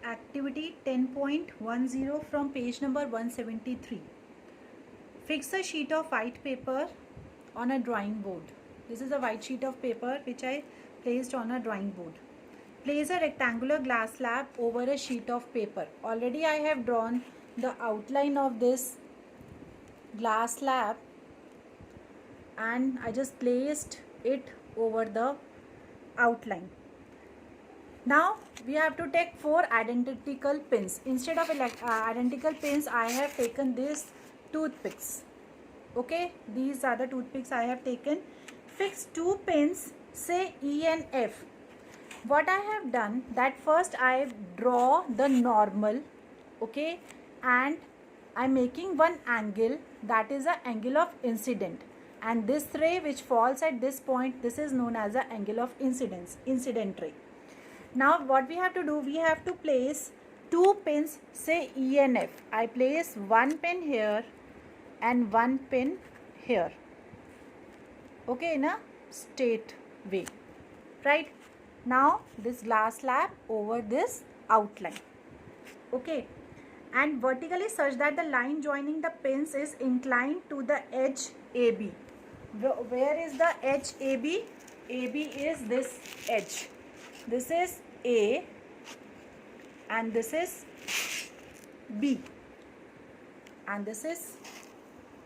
activity 10.10 from page number 173. Fix a sheet of white paper on a drawing board. This is a white sheet of paper which I placed on a drawing board. Place a rectangular glass slab over a sheet of paper. Already I have drawn the outline of this glass slab and I just placed it over the outline. Now we have to take 4 identical pins. Instead of identical pins, I have taken these toothpicks. Okay, these are the toothpicks I have taken. Fix 2 pins, say E and F. What I have done, that first I draw the normal, okay, and I'm making one angle, that is the angle of incident, and this ray which falls at this point, this is known as the angle of incidence, incident ray. Now what we have to do, we have to place 2 pins, say E and F. I place 1 pin here and 1 pin here, okay, in a straight way, right? Now this glass slab over this outline, okay, and vertically such that the line joining the pins is inclined to the edge AB. Where is the edge AB? AB is this edge. This is A and this is B and this is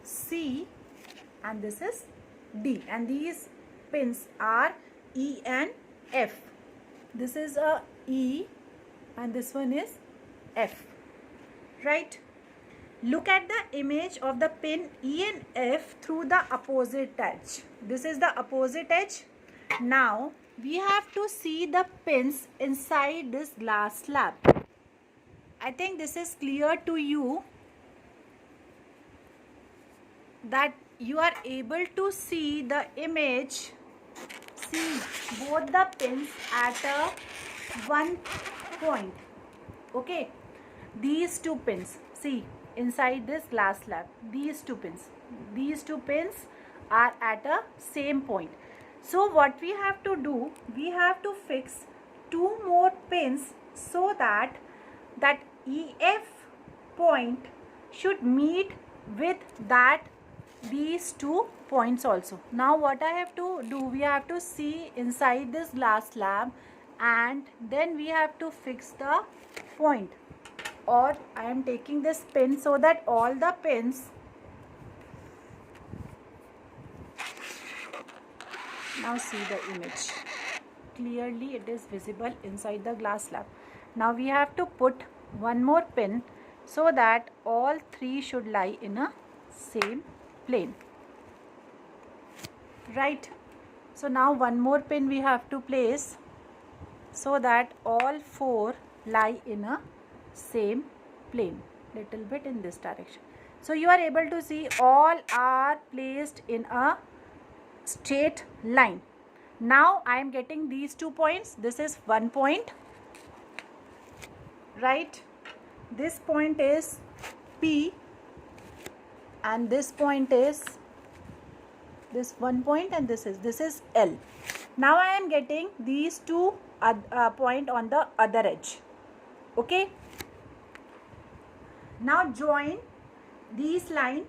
C and this is D, and these pins are E and F. This is a E and this one is F, right? Look at the image of the pin E and F through the opposite edge. This is the opposite edge. Now we have to see the pins inside this glass slab. I think this is clear to you, that you are able to see the image, see both the pins at a one point, okay. These 2 pins, see inside this glass slab, these 2 pins are at a same point. So what we have to do, we have to fix 2 more pins so that that EF point should meet with that these 2 points also. Now what I have to do, we have to see inside this glass slab and then we have to fix the point, or I am taking this pin so that all the pins, now see the image clearly, it is visible inside the glass slab. Now we have to put one more pin so that all 3 should lie in a same plane, right? So now one more pin we have to place so that all 4 lie in a same plane, little bit in this direction. So you are able to see all are placed in a straight line. Now I am getting these 2 points. This is 1 point, right? This point is P and this point is this 1 point and this is L. Now I am getting these 2 point on the other edge, okay. Now join these line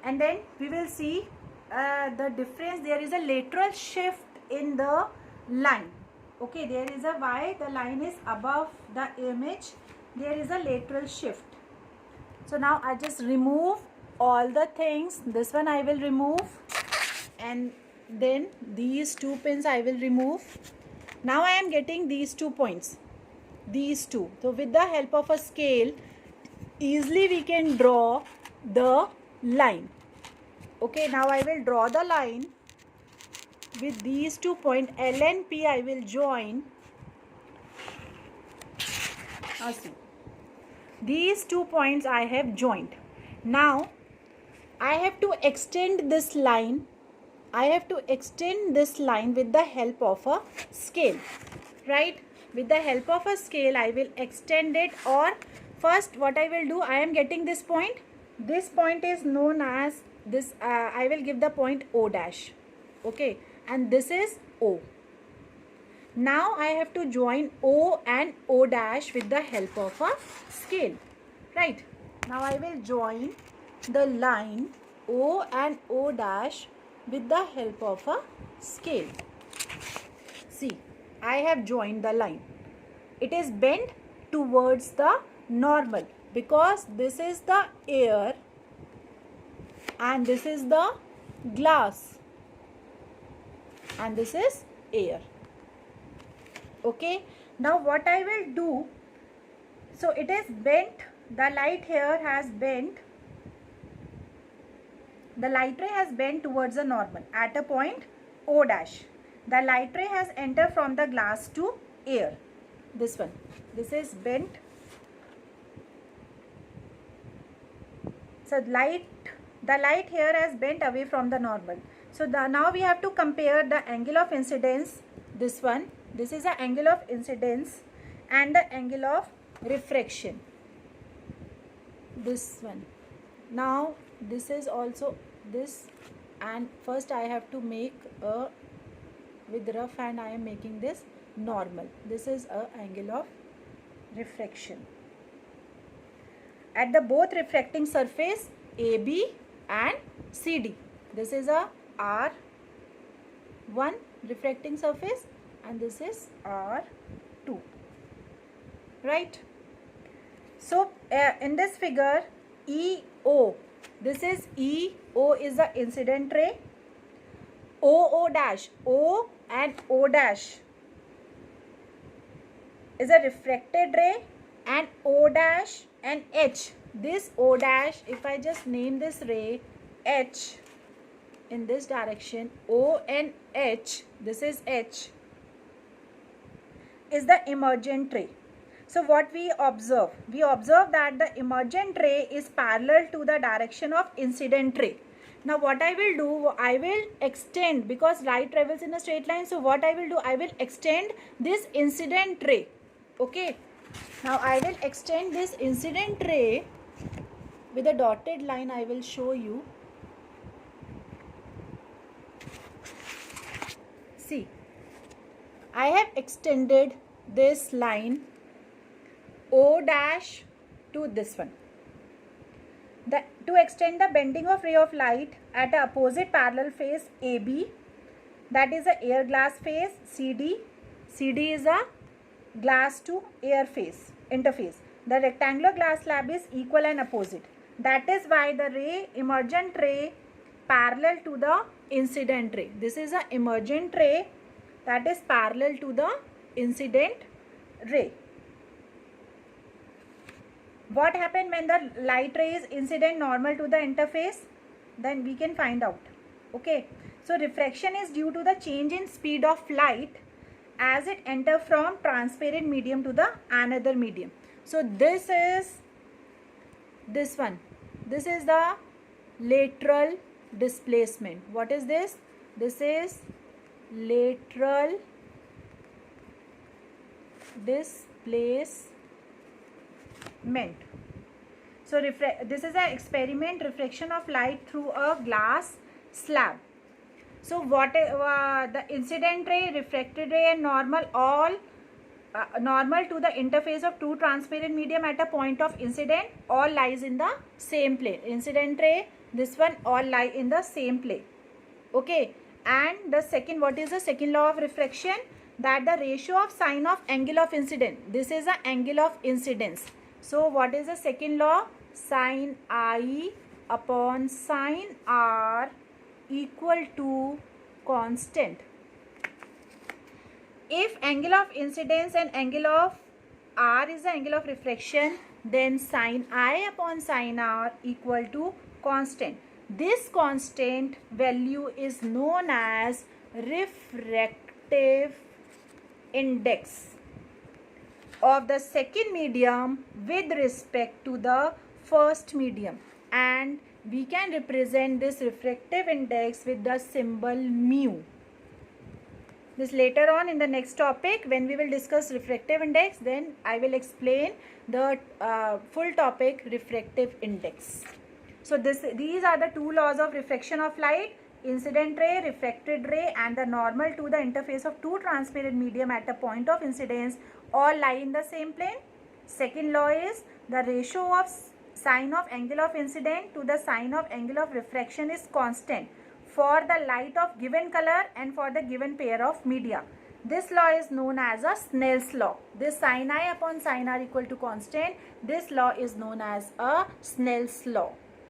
and then we will see the difference. There is a lateral shift in the line, okay. There is a, why the line is above the image, there is a lateral shift. So now I just remove all the things. This one I will remove and then these 2 pins I will remove. Now I am getting these 2 points, these 2. So with the help of a scale, easily we can draw the line, okay. Now I will draw the line with these 2 points, L and P I will join. Now see, these 2 points I have joined. Now I have to extend this line. I have to extend this line with the help of a scale, right? With the help of a scale I will extend it, or first what I will do, I am getting this point. This point is known as this, I will give the point O dash, okay, and this is O. Now I have to join O and O dash with the help of a scale, right? Now I will join the line O and O dash with the help of a scale. See, I have joined the line. It is bent towards the normal because this is the air and this is the glass and this is air. Okay, now what I will do, so it is bent, the light here has bent, the light ray has bent towards the normal at a point O dash. The light ray has entered from the glass to air. This one, this is bent. So the light here has bent away from the normal. So now we have to compare the angle of incidence, this one, this is the angle of incidence and the angle of refraction, this one. Now this is also this, and first I have to make a, with rough hand I am making this normal. This is a angle of refraction at the both refracting surface AB and CD. This is a R1 refracting surface and this is R2, right? So in this figure, EO, this is EO is the incident ray, OO dash, O and O dash is a refracted ray, and O dash and H. This O dash, if I just name this ray H in this direction, O and H, this is H, is the emergent ray. So what we observe? We observe that the emergent ray is parallel to the direction of incident ray. Now what I will do, I will extend, because light travels in a straight line, so what I will do, I will extend this incident ray. Okay. Now I will extend this incident ray with a dotted line. I will show you. See, I have extended this line O dash to this one. To extend the bending of ray of light at a opposite parallel face AB, that is a air glass face, CD. CD is a glass to air face interface. The rectangular glass slab is equal and opposite. That is why the ray, emergent ray, parallel to the incident ray. This is a emergent ray that is parallel to the incident ray. What happened when the light ray is incident normal to the interface? Then we can find out. Okay. So refraction is due to the change in speed of light as it enters from transparent medium to the another medium. So this is this one. This is the lateral displacement. What is this? This is lateral displacement. So this is an experiment, refraction of light through a glass slab. So what the incident ray, refracted ray and normal, all normal to the interface of two transparent medium at a point of incident, all lies in the same plane. Incident ray, this one, all lie in the same plane. Okay. And the second, what is the second law of refraction? That the ratio of sine of angle of incident. This is the angle of incidence. So what is the second law? Sine I upon sine R equal to constant. If angle of incidence and angle of R is the angle of refraction, then sine I upon sine R equal to constant. This constant value is known as refractive index of the second medium with respect to the first medium, and we can represent this refractive index with the symbol mu. This later on in the next topic, when we will discuss refractive index, then I will explain the full topic refractive index. So these are the two laws of refraction of light. incident ray, refracted ray and the normal to the interface of two transparent medium at a point of incidence all lie in the same plane. Second law is the ratio of sine of angle of incident to the sine of angle of refraction is constant for the light of given color and for the given pair of media. This law is known as a Snell's law. This sin I upon sin r equal to constant. This law is known as a Snell's law.